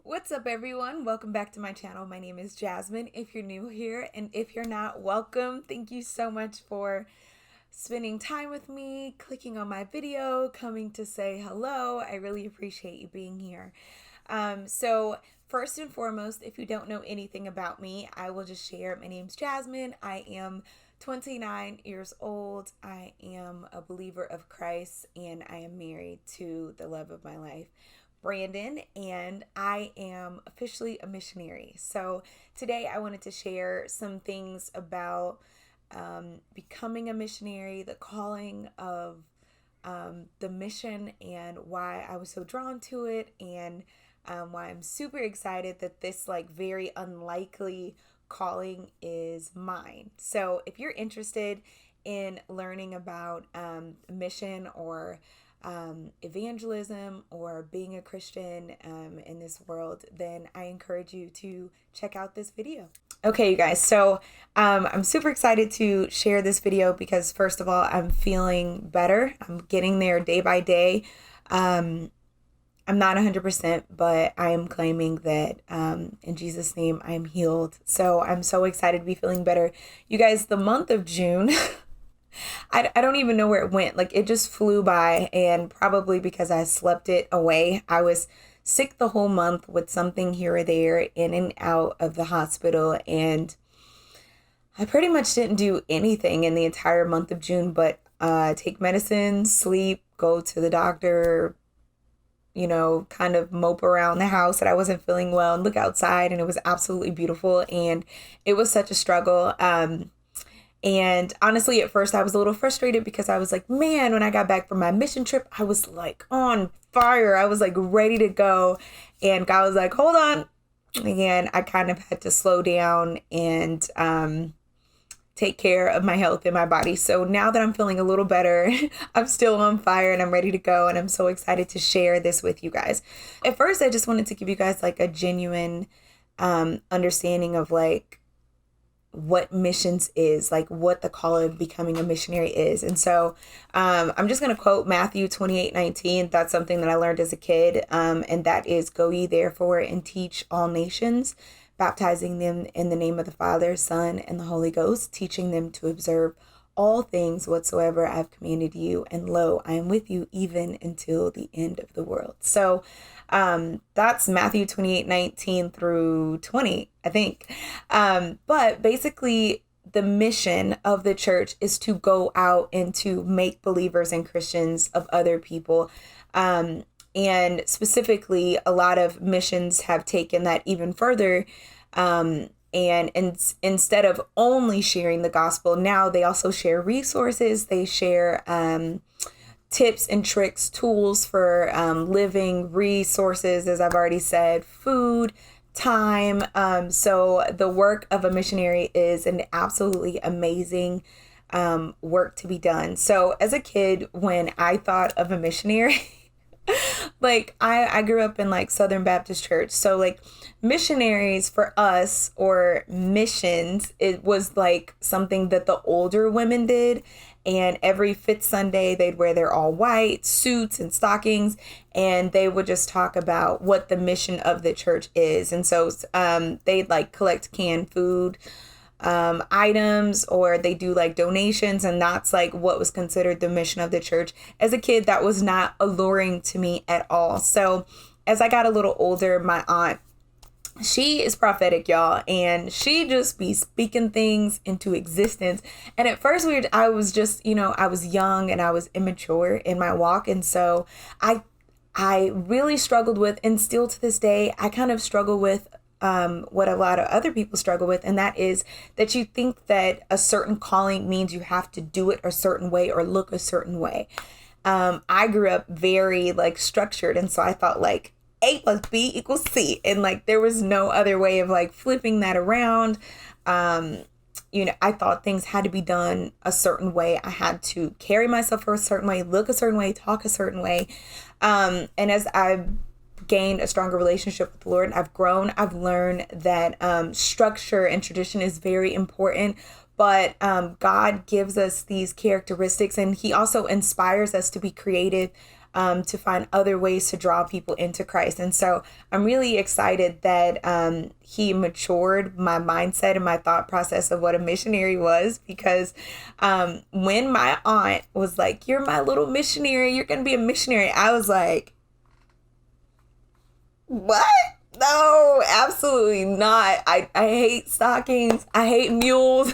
What's up, everyone? Welcome back to my channel. My name is Jasmine. If you're new here, and if you're not, welcome. Thank you so much for spending time with me, clicking on my video, coming to say hello. I really appreciate you being here. So first and foremost, if you don't know anything about me, I will just share. My name's Jasmine. I am 29 years old. I am a believer of Christ, and I am married to the love of my life, Brandon, and I am officially a missionary. So today I wanted to share some things about becoming a missionary, the calling of the mission, and why I was so drawn to it, and why I'm super excited that this very unlikely calling is mine. So if you're interested in learning about mission or evangelism or being a Christian in this world, then I encourage you to check out this video. Okay, you guys, so I'm super excited to share this video because first of all, I'm feeling better. I'm getting there day by day. I'm not 100%, but I am claiming that in Jesus' name, I am healed. So I'm so excited to be feeling better. You guys, the month of June, I don't even know where it went. It just flew by, and probably because I slept it away. I was sick the whole month with something here or there, in and out of the hospital, and I pretty much didn't do anything in the entire month of June but take medicine, sleep, go to the doctor, kind of mope around the house that I wasn't feeling well, and look outside, and it was absolutely beautiful, and it was such a struggle. And honestly, at first I was a little frustrated because I was like, man, when I got back from my mission trip, I was on fire. I was ready to go. And God was like, hold on. And I kind of had to slow down and take care of my health and my body. So now that I'm feeling a little better, I'm still on fire and I'm ready to go. And I'm so excited to share this with you guys. At first, I just wanted to give you guys a genuine understanding of what missions is, what the call of becoming a missionary is. And so I'm just going to quote Matthew 28:19. That's something that I learned as a kid. And that is, go ye therefore and teach all nations, baptizing them in the name of the Father, Son, and the Holy Ghost, teaching them to observe all things whatsoever I have commanded you. And lo, I am with you even until the end of the world. So that's Matthew 28:19 through 20, I think. But basically, the mission of the church is to go out and to make believers and Christians of other people. And specifically, a lot of missions have taken that even further. And instead of only sharing the gospel, now they also share resources. They share tips and tricks, tools for living, resources, as I've already said, food, time. So the work of a missionary is an absolutely amazing work to be done. So as a kid, when I thought of a missionary, I grew up in Southern Baptist church. So missionaries for us, or missions, it was something that the older women did. And every fifth Sunday, they'd wear their all white suits and stockings, and they would just talk about what the mission of the church is. And so they'd collect canned food items, or they do donations, and that's what was considered the mission of the church. As a kid, that was not alluring to me at all. So as I got a little older, my aunt, she is prophetic, y'all, and she just be speaking things into existence. And at first I was just, I was young and I was immature in my walk. And so I really struggled with, and still to this day, I kind of struggle with what a lot of other people struggle with. And that is that you think that a certain calling means you have to do it a certain way or look a certain way. I grew up very structured. And so I thought A plus B equals C. And there was no other way of flipping that around. I thought things had to be done a certain way. I had to carry myself a certain way, look a certain way, talk a certain way. And as I've gained a stronger relationship with the Lord, and I've grown, I've learned that structure and tradition is very important. But God gives us these characteristics, and he also inspires us to be creative to find other ways to draw people into Christ. And so I'm really excited that he matured my mindset and my thought process of what a missionary was, because when my aunt was like, "You're my little missionary, you're going to be a missionary," I was like, "What? No, absolutely not. I hate stockings. I hate mules.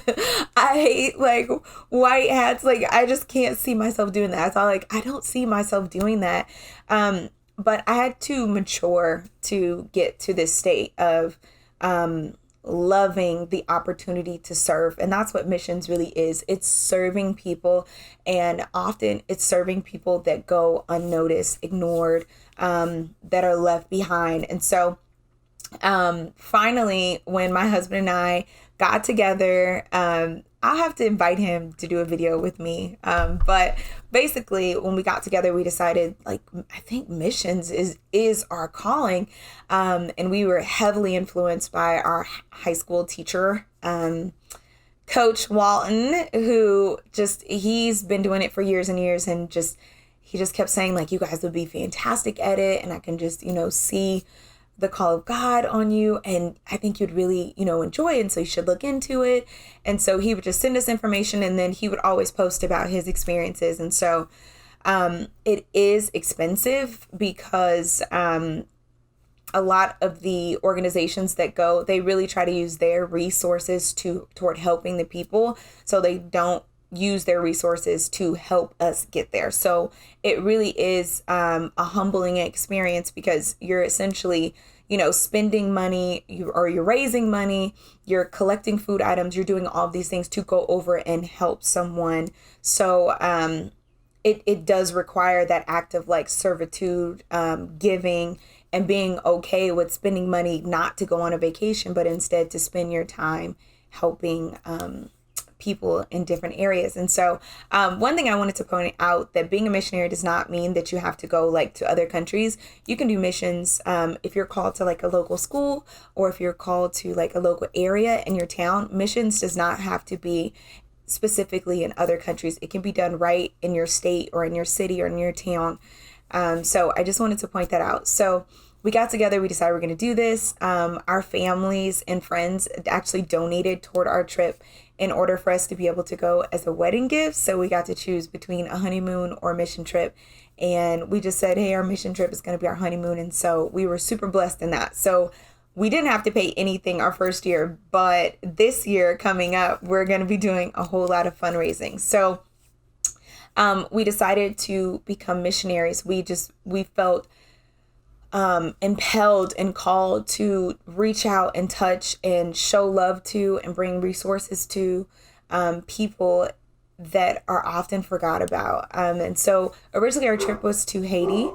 I hate like white hats. Like, I just can't see myself doing that." So I don't see myself doing that. But I had to mature to get to this state of loving the opportunity to serve. And that's what missions really is. It's serving people. And often it's serving people that go unnoticed, ignored, that are left behind. And so finally, when my husband and I got together, I'll have to invite him to do a video with me. But basically, when we got together, we decided, like, I think missions is our calling. And we were heavily influenced by our high school teacher, Coach Walton, who he's been doing it for years and years, and he just kept saying, like, "You guys would be fantastic at it, and I can just, see the call of God on you, and I think you'd really, enjoy it, and so you should look into it." And so he would just send us information, and then he would always post about his experiences. And so it is expensive, because a lot of the organizations that go, they really try to use their resources toward helping the people, so they don't use their resources to help us get there. So it really is a humbling experience, because you're essentially, spending money, you're raising money, you're collecting food items, you're doing all of these things to go over and help someone. So it does require that act of like servitude, giving, and being okay with spending money, not to go on a vacation, but instead to spend your time helping people in different areas. And so one thing I wanted to point out, that being a missionary does not mean that you have to go like to other countries. You can do missions if you're called to like a local school, or if you're called to like a local area in your town. Missions does not have to be specifically in other countries. It can be done right in your state or in your city or in your town. So I just wanted to point that out. So we got together, we decided we're going to do this. Our families and friends actually donated toward our trip in order for us to be able to go as a wedding gift. So we got to choose between a honeymoon or a mission trip. And we just said, hey, our mission trip is going to be our honeymoon. And so we were super blessed in that. So we didn't have to pay anything our first year, but this year coming up, we're going to be doing a whole lot of fundraising. So we decided to become missionaries. We felt impelled and called to reach out and touch and show love to and bring resources to people that are often forgot about. And so originally our trip was to Haiti.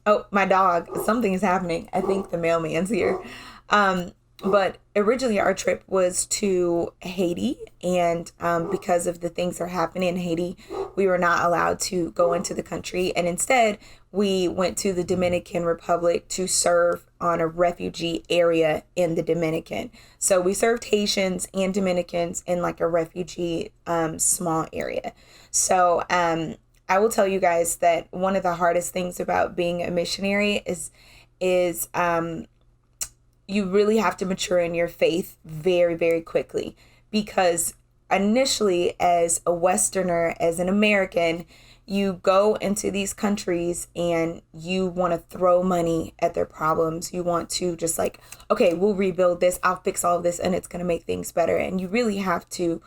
Oh, my dog, something is happening. I think the mailman's here. But originally our trip was to Haiti, and because of the things that are happening in Haiti, we were not allowed to go into the country. And instead, we went to the Dominican Republic to serve on a refugee area in the Dominican. So we served Haitians and Dominicans in like a refugee small area. So I will tell you guys that one of the hardest things about being a missionary is you really have to mature in your faith very, very quickly, because initially as a Westerner, as an American, you go into these countries and you want to throw money at their problems. You want to just like, okay, we'll rebuild this. I'll fix all of this and it's going to make things better. And you really have to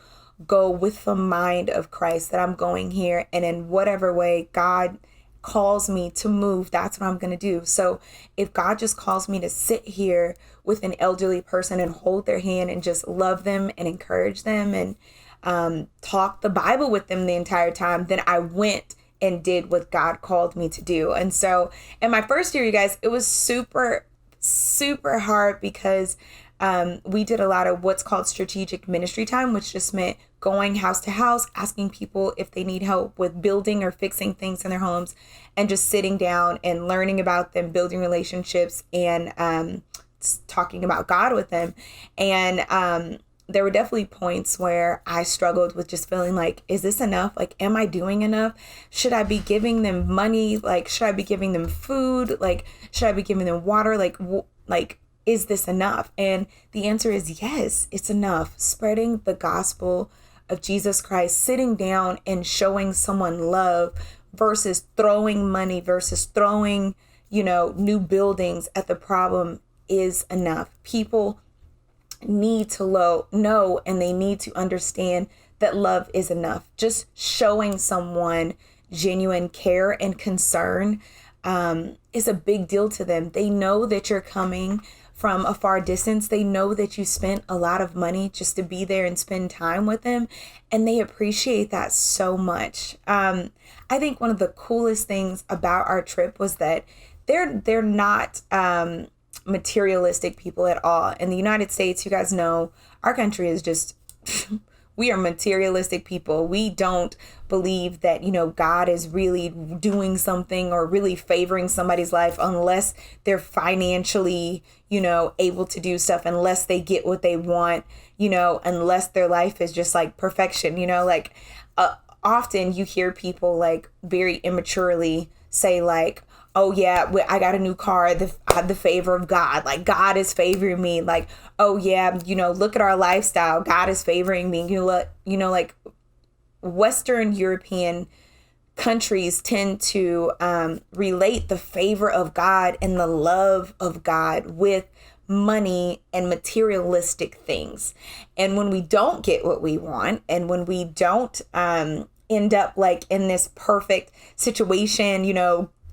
go with the mind of Christ, that I'm going here, and in whatever way God calls me to move, that's what I'm going to do. So if God just calls me to sit here with an elderly person and hold their hand and just love them and encourage them and talk the Bible with them the entire time, then I went and did what God called me to do. And so in my first year, you guys, it was super, super hard, because we did a lot of what's called strategic ministry time, which just meant going house to house, asking people if they need help with building or fixing things in their homes, and just sitting down and learning about them, building relationships, and talking about God with them. And there were definitely points where I struggled with just feeling like, is this enough? Like, am I doing enough? Should I be giving them money? Like, should I be giving them food? Like, should I be giving them water? Like, is this enough? And the answer is yes, it's enough. Spreading the gospel of Jesus Christ, sitting down and showing someone love versus throwing money, versus throwing, new buildings at the problem is enough. People need to know, and they need to understand that love is enough. Just showing someone genuine care and concern is a big deal to them. They know that you're coming from a far distance. They know that you spent a lot of money just to be there and spend time with them, and they appreciate that so much. I think one of the coolest things about our trip was that they're not materialistic people at all. In the United States, you guys know, our country is just we are materialistic people. We don't believe that, God is really doing something or really favoring somebody's life unless they're financially, able to do stuff, unless they get what they want, unless their life is just like perfection, often you hear people like very immaturely say like, oh yeah, I got a new car, the favor of God, like God is favoring me. Like, oh yeah, look at our lifestyle, God is favoring me. Like Western European countries tend to relate the favor of God and the love of God with money and materialistic things. And when we don't get what we want, and when we don't end up like in this perfect situation,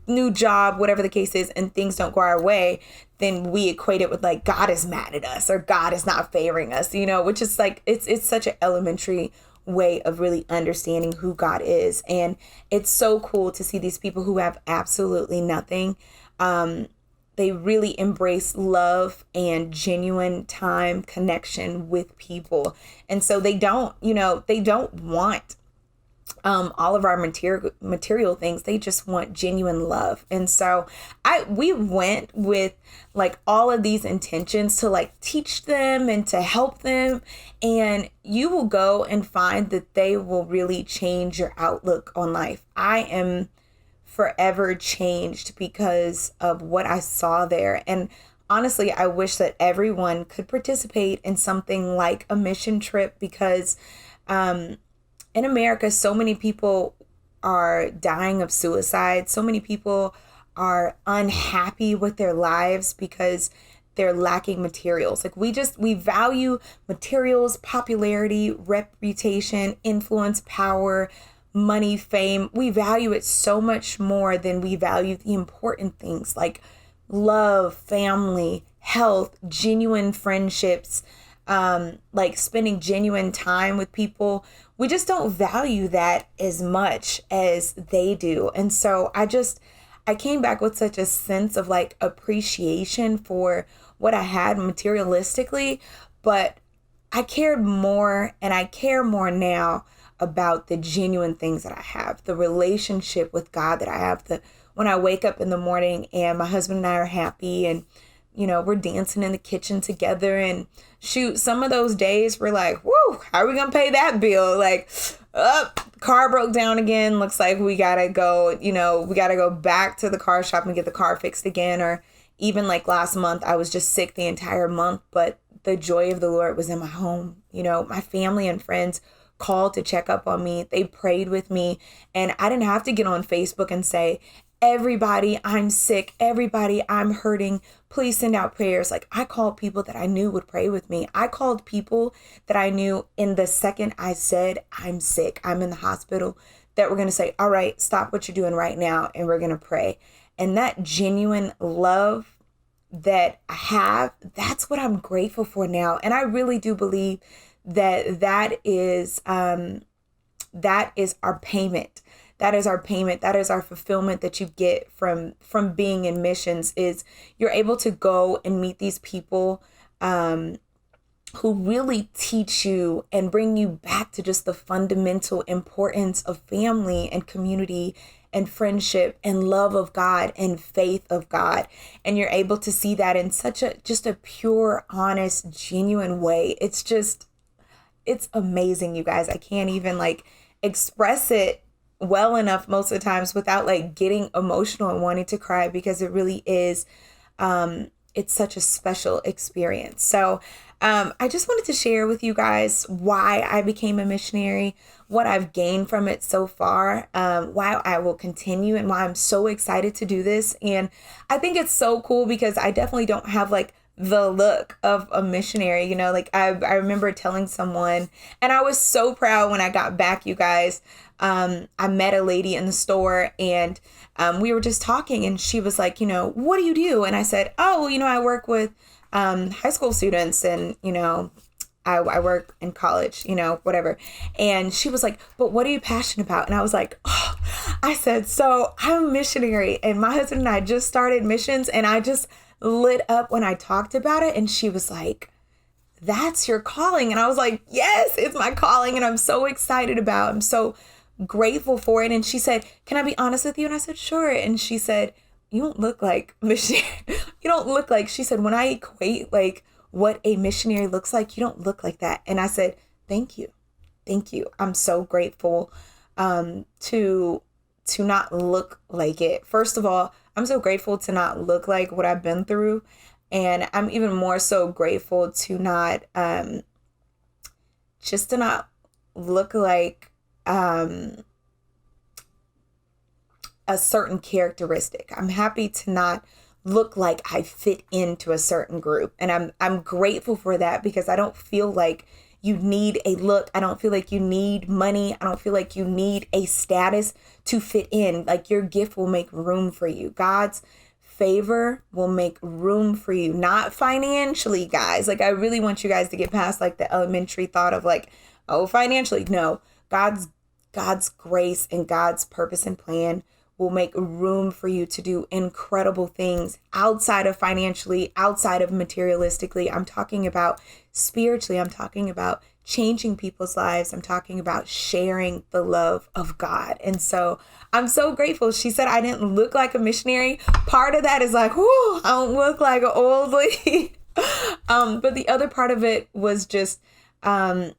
new job, whatever the case is, and things don't go our way, then we equate it with like God is mad at us or God is not favoring us, which is like it's such an elementary way of really understanding who God is. And it's so cool to see these people who have absolutely nothing. They really embrace love and genuine time connection with people. And so they don't want all of our material things. They just want genuine love. And so we went with like all of these intentions to like teach them and to help them, and you will go and find that they will really change your outlook on life. I am forever changed because of what I saw there. And honestly, I wish that everyone could participate in something like a mission trip, because in America, so many people are dying of suicide. So many people are unhappy with their lives because they're lacking materials. Like we value materials, popularity, reputation, influence, power, money, fame. We value it so much more than we value the important things like love, family, health, genuine friendships, like spending genuine time with people. We just don't value that as much as they do. And so I came back with such a sense of like appreciation for what I had materialistically, but I cared more, and I care more now about the genuine things that I have, the relationship with God that I have, when I wake up in the morning and my husband and I are happy, and we're dancing in the kitchen together, and shoot, some of those days we're like, whoo, how are we gonna pay that bill? Like, car broke down again. Looks like we gotta go, we gotta go back to the car shop and get the car fixed again. Or even like last month, I was just sick the entire month, but the joy of the Lord was in my home. My family and friends called to check up on me. They prayed with me, and I didn't have to get on Facebook and say, everybody, I'm sick. Everybody, I'm hurting. Please send out prayers. Like, I called people that I knew would pray with me. I called people that I knew in the second I said, I'm sick, I'm in the hospital, that were going to say, all right, stop what you're doing right now, and we're going to pray. And that genuine love that I have, that's what I'm grateful for now. And I really do believe that is our payment. That is our payment. That is our fulfillment that you get from being in missions, is you're able to go and meet these people who really teach you and bring you back to just the fundamental importance of family and community and friendship and love of God and faith of God. And you're able to see that in such just a pure, honest, genuine way. It's just, it's amazing, you guys. I can't even like express it well enough most of the times without like getting emotional and wanting to cry, because it really is, it's such a special experience. So I just wanted to share with you guys why I became a missionary, what I've gained from it so far, why I will continue, and why I'm so excited to do this. And I think it's so cool because I definitely don't have like the look of a missionary, you know, like I remember telling someone, and I was so proud when I got back, you guys. I met a lady in the store, and we were just talking, and she was like, you know, what do you do? And I said, oh, well, you know, I work with high school students, and, you know, I work in college, you know, whatever. And she was like, but what are you passionate about? And I was like, oh, I said, so I'm a missionary, and my husband and I just started missions, and I just lit up when I talked about it. And she was like, that's your calling. And I was like, yes, it's my calling, and I'm so excited about it. I'm so grateful for it. And she said, can I be honest with you? And I said, sure. And she said, you don't look like missionary. You don't look like, she said, when I equate like what a missionary looks like, you don't look like that. And I said, thank you. Thank you. I'm so grateful to not look like it. First of all, I'm so grateful to not look like what I've been through. And I'm even more so grateful to not, just to not look like a certain characteristic. I'm happy to not look like I fit into a certain group. And I'm grateful for that, because I don't feel like you need a look. I don't feel like you need money. I don't feel like you need a status to fit in. Like, your gift will make room for you. God's favor will make room for you, not financially, guys. Like, I really want you guys to get past like the elementary thought of like, oh, financially. No, God's grace and God's purpose and plan will make room for you to do incredible things outside of financially, outside of materialistically. I'm talking about spiritually. I'm talking about changing people's lives. I'm talking about sharing the love of God. And so I'm so grateful. She said I didn't look like a missionary. Part of that is like, whoo, I don't look like an old lady. But the other part of it was just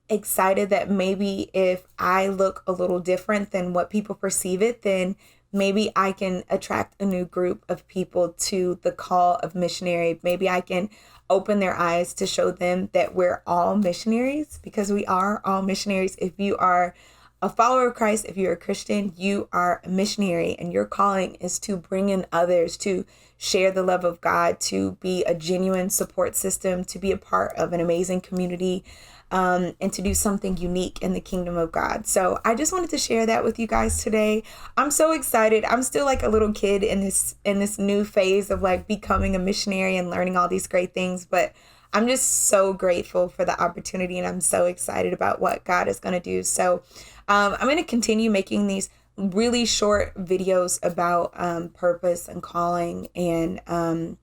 excited that maybe if I look a little different than what people perceive it, then maybe I can attract a new group of people to the call of missionary. Maybe I can open their eyes to show them that we're all missionaries, because we are all missionaries. If you are a follower of Christ, if you're a Christian, you are a missionary, and your calling is to bring in others, to share the love of God, to be a genuine support system, to be a part of an amazing community, and to do something unique in the kingdom of God. So I just wanted to share that with you guys today. I'm so excited. I'm still like a little kid in this new phase of like becoming a missionary and learning all these great things, but I'm just so grateful for the opportunity, and I'm so excited about what God is going to do. So I'm going to continue making these really short videos about purpose and calling, and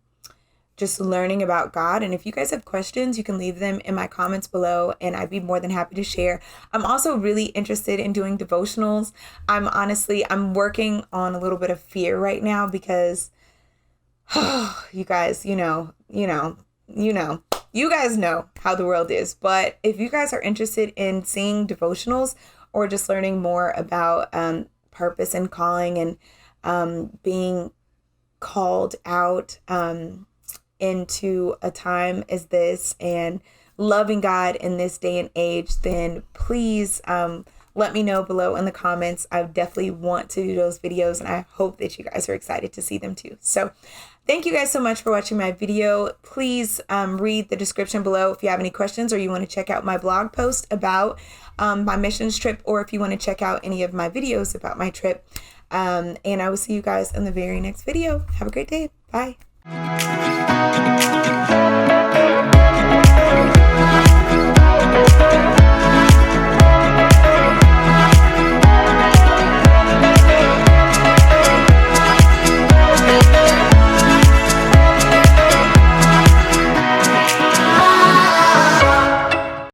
just learning about God. And if you guys have questions, you can leave them in my comments below, and I'd be more than happy to share. I'm also really interested in doing devotionals. I'm working on a little bit of fear right now, because you guys, you guys know how the world is. But if you guys are interested in seeing devotionals, or just learning more about purpose and calling, and being called out into a time as this, and loving God in this day and age, then please let me know below in the comments. I definitely want to do those videos, and I hope that you guys are excited to see them too. So thank you guys so much for watching my video. Please read the description below if you have any questions, or you want to check out my blog post about my missions trip, or if you want to check out any of my videos about my trip. And I will see you guys in the very next video. Have a great day. Bye.